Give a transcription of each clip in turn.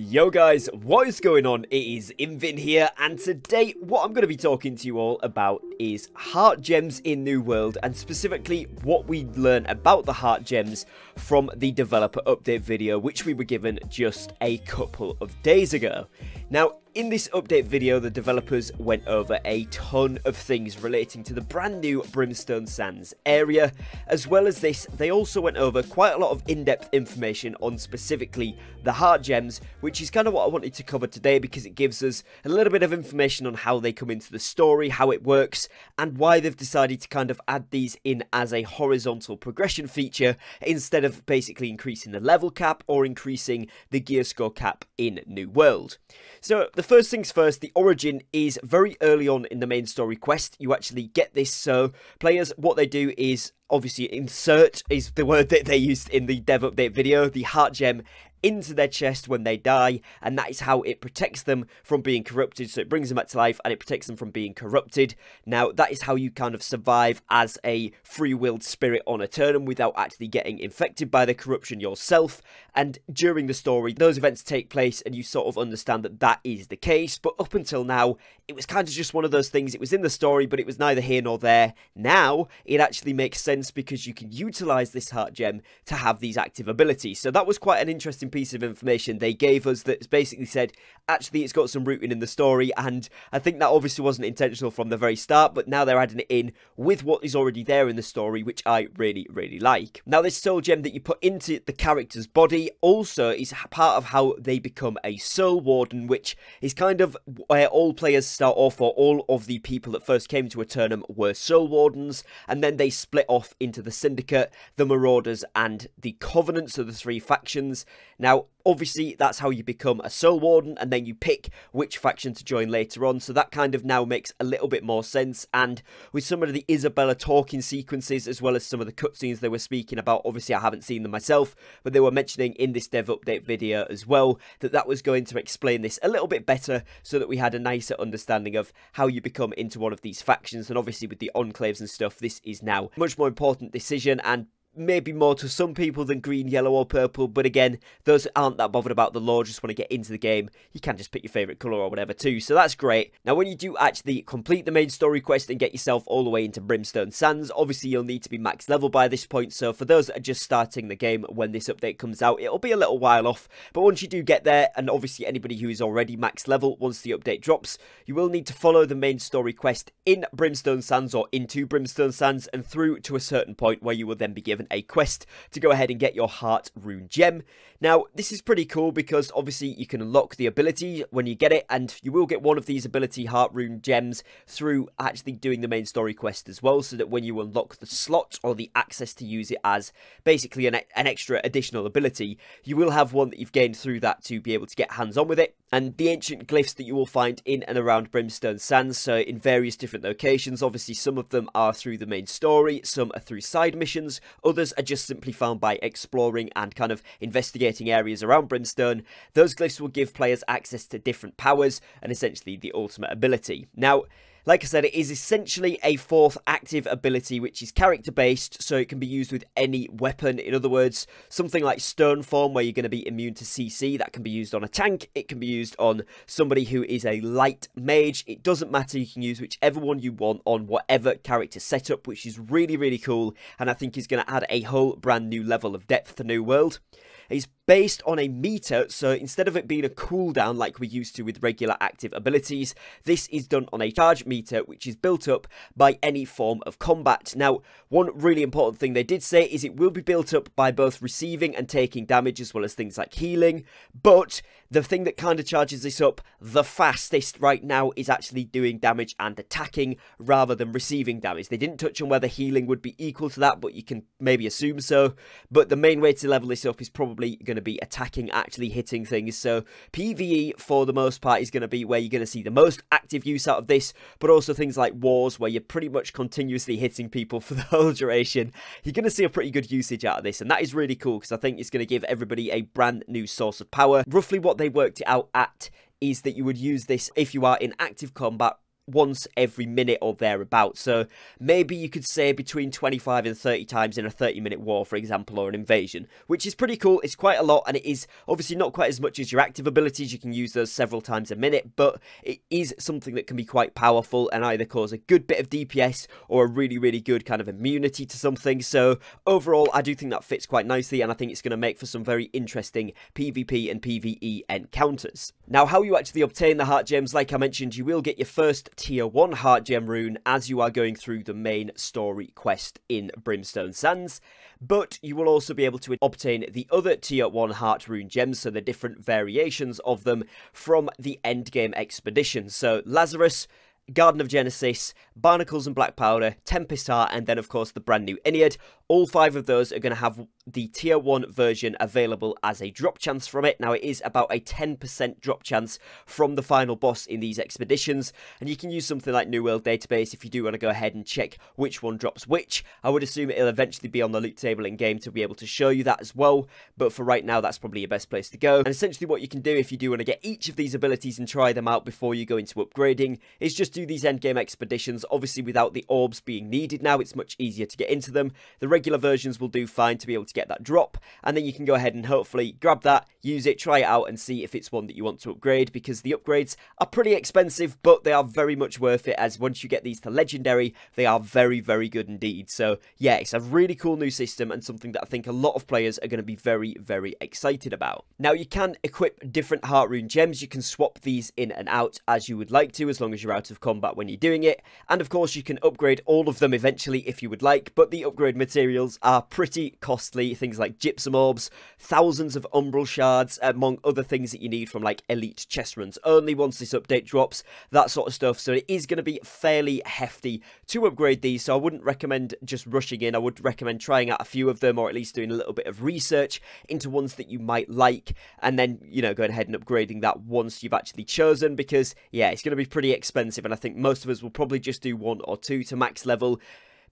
Yo guys, what is going on? It is Invin here, and today what I'm going to be talking to you all about is Heartgems in New World, and specifically what we learn about the Heartgems from the developer update video, which we were given just a couple of days ago. Now, in this update video, the developers went over a ton of things relating to the brand new Brimstone Sands area. As well as this, they also went over quite a lot of in-depth information on specifically the Heartgems, which is kind of what I wanted to cover today because it gives us a little bit of information on how they come into the story, how it works, and why they've decided to kind of add these in as a horizontal progression feature instead of basically increasing the level cap or increasing the gear score cap in New World. So the first things first, the origin is very early on in the main story quest. You actually get this, so players, what they do is obviously insert, is the word that they used in the dev update video, the Heartgem into their chest when they die, and that is how it protects them from being corrupted. So it brings them back to life and it protects them from being corrupted. Now that is how you kind of survive as a free-willed spirit on Aeternum without actually getting infected by the corruption yourself. And during the story, those events take place and you sort of understand that that is the case. But up until now, it was kind of just one of those things. It was in the story, but it was neither here nor there. Now it actually makes sense because you can utilize this Heartgem to have these active abilities. So that was quite an interesting piece of information they gave us that basically said, actually, it's got some rooting in the story, and I think that obviously wasn't intentional from the very start, but now they're adding it in with what is already there in the story, which I really like. Now, this soul gem that you put into the character's body also is part of how they become a soul warden, which is kind of where all players start off, or all of the people that first came to Aeternum were soul wardens, and then they split off into the Syndicate, the Marauders, and the Covenant, so the three factions. Now, obviously, that's how you become a soul warden, and then you pick which faction to join later on, so that kind of now makes a little bit more sense. And with some of the Isabella talking sequences, as well as some of the cutscenes they were speaking about, obviously I haven't seen them myself, but they were mentioning in this dev update video as well, that was going to explain this a little bit better, so that we had a nicer understanding of how you become into one of these factions. And obviously with the enclaves and stuff, this is now a much more important decision, and maybe more to some people than green, yellow or purple, but again, those that aren't that bothered about the lore, just want to get into the game, you can just pick your favourite colour or whatever too, so that's great. Now, when you do actually complete the main story quest and get yourself all the way into Brimstone Sands, obviously you'll need to be max level by this point, so for those that are just starting the game when this update comes out, it'll be a little while off, but once you do get there, and obviously anybody who is already max level, once the update drops, you will need to follow the main story quest in Brimstone Sands, or into Brimstone Sands, and through to a certain point where you will then be given a quest to go ahead and get your Heart Rune Gem. Now, this is pretty cool because obviously you can unlock the ability when you get it, and you will get one of these ability Heart Rune Gems through actually doing the main story quest as well, so that when you unlock the slot or the access to use it as basically an extra additional ability, you will have one that you've gained through that to be able to get hands on with it. And the ancient glyphs that you will find in and around Brimstone Sands, so in various different locations, obviously some of them are through the main story, some are through side missions, others are just simply found by exploring and kind of investigating areas around Brimstone. Those glyphs will give players access to different powers and essentially the ultimate ability. Now, like I said, it is essentially a fourth active ability, which is character-based, so it can be used with any weapon. In other words, something like Stone Form, where you're going to be immune to CC, that can be used on a tank. It can be used on somebody who is a light mage. It doesn't matter, you can use whichever one you want on whatever character setup, which is really cool, and I think is going to add a whole brand new level of depth to New World. It's based on a meter, so instead of it being a cooldown like we used to with regular active abilities, this is done on a charge meter, which is built up by any form of combat. Now, one really important thing they did say is it will be built up by both receiving and taking damage, as well as things like healing, but the thing that kind of charges this up the fastest right now is actually doing damage and attacking rather than receiving damage. They didn't touch on whether healing would be equal to that, but you can maybe assume so. But the main way to level this up is probably going to be attacking, actually hitting things. So PvE for the most part is going to be where you're going to see the most active use out of this, but also things like wars where you're pretty much continuously hitting people for the whole duration. You're going to see a pretty good usage out of this, and that is really cool because I think it's going to give everybody a brand new source of power. Roughly what they worked it out at is that you would use this if you are in active combat once every minute or thereabouts. So maybe you could say between 25 and 30 times in a 30-minute war, for example, or an invasion, which is pretty cool. It's quite a lot, and it is obviously not quite as much as your active abilities. You can use those several times a minute, but it is something that can be quite powerful and either cause a good bit of DPS or a really, really good kind of immunity to something. So overall, I do think that fits quite nicely, and I think it's going to make for some very interesting PvP and PvE encounters. Now, how you actually obtain the Heartgems, like I mentioned, you will get your first tier 1 Heartgem rune as you are going through the main story quest in Brimstone Sands, but you will also be able to obtain the other tier 1 heart rune gems, so the different variations of them, from the endgame expedition. So Lazarus, Garden of Genesis, Barnacles and Black Powder, Tempest Heart, and then of course the brand new Ennead. All 5 of those are going to have the tier 1 version available as a drop chance from it. Now, it is about a 10% drop chance from the final boss in these expeditions, and you can use something like New World Database if you do want to go ahead and check which one drops which. I would assume it'll eventually be on the loot table in game to be able to show you that as well, but for right now that's probably your best place to go. And essentially what you can do if you do want to get each of these abilities and try them out before you go into upgrading is just do these endgame expeditions. Obviously without the orbs being needed now, it's much easier to get into them. The regular versions will do fine to be able to get that drop, and then you can go ahead and hopefully grab that, use it, try it out, and see if it's one that you want to upgrade, because the upgrades are pretty expensive, but they are very much worth it, as once you get these to legendary, they are very, very good indeed. So yeah, it's a really cool new system and something that I think a lot of players are going to be very, very excited about. Now, you can equip different heart rune gems. You can swap these in and out as you would like to, as long as you're out of combat when you're doing it, and of course you can upgrade all of them eventually if you would like, but the upgrade materials are pretty costly. Things like gypsum orbs, thousands of umbral shards, among other things that you need from like elite chest runs only once this update drops, that sort of stuff. So it is going to be fairly hefty to upgrade these, so I wouldn't recommend just rushing in. I would recommend trying out a few of them, or at least doing a little bit of research into ones that you might like, and then, you know, going ahead and upgrading that once you've actually chosen, because yeah, it's going to be pretty expensive, and I think most of us will probably just do 1 or 2 to max level,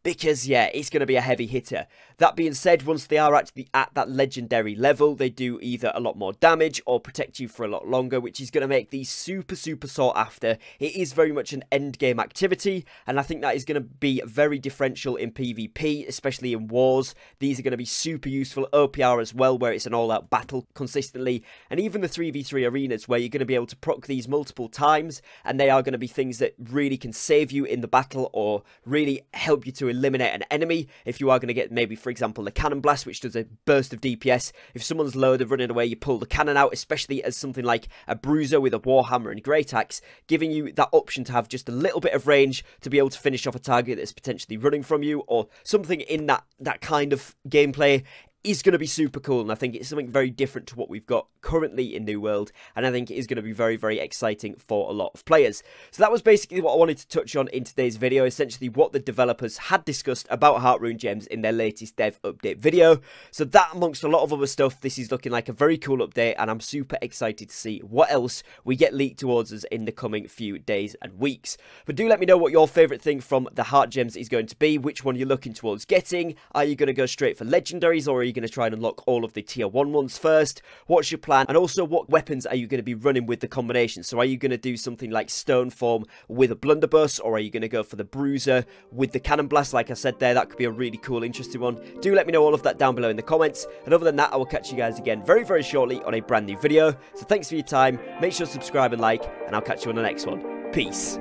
because yeah, it's going to be a heavy hitter. That being said, once they are actually at that legendary level, they do either a lot more damage or protect you for a lot longer, which is going to make these super, super sought after. It is very much an end game activity, and I think that is going to be very differential in PvP, especially in wars. These are going to be super useful. OPR as well, where it's an all-out battle consistently, and even the 3v3 arenas, where you're going to be able to proc these multiple times, and they are going to be things that really can save you in the battle, or really help you to eliminate an enemy. If you are going to get, maybe for example, the cannon blast, which does a burst of DPS. If someone's low, they're running away, you pull the cannon out, especially as something like a bruiser with a warhammer and great axe, giving you that option to have just a little bit of range to be able to finish off a target that's potentially running from you, or something in that kind of gameplay is going to be super cool, and I think it's something very different to what we've got currently in New World, and I think it is going to be very, very exciting for a lot of players. So that was basically what I wanted to touch on in today's video, essentially what the developers had discussed about Heart Rune Gems in their latest dev update video. So that, amongst a lot of other stuff, this is looking like a very cool update, and I'm super excited to see what else we get leaked towards us in the coming few days and weeks. But do let me know what your favourite thing from the Heart Gems is going to be, which one you're looking towards getting. Are you going to go straight for legendaries, or are you going to try and unlock all of the tier 1 ones first? What's your plan? And also, what weapons are you going to be running with the combination? So are you going to do something like Stone Form with a blunderbuss, or are you going to go for the bruiser with the cannon blast? Like I said there, that could be a really cool, interesting one. Do let me know all of that down below in the comments, and other than that, I will catch you guys again very, very shortly on a brand new video. So thanks for your time, make sure to subscribe and like, and I'll catch you on the next one. Peace.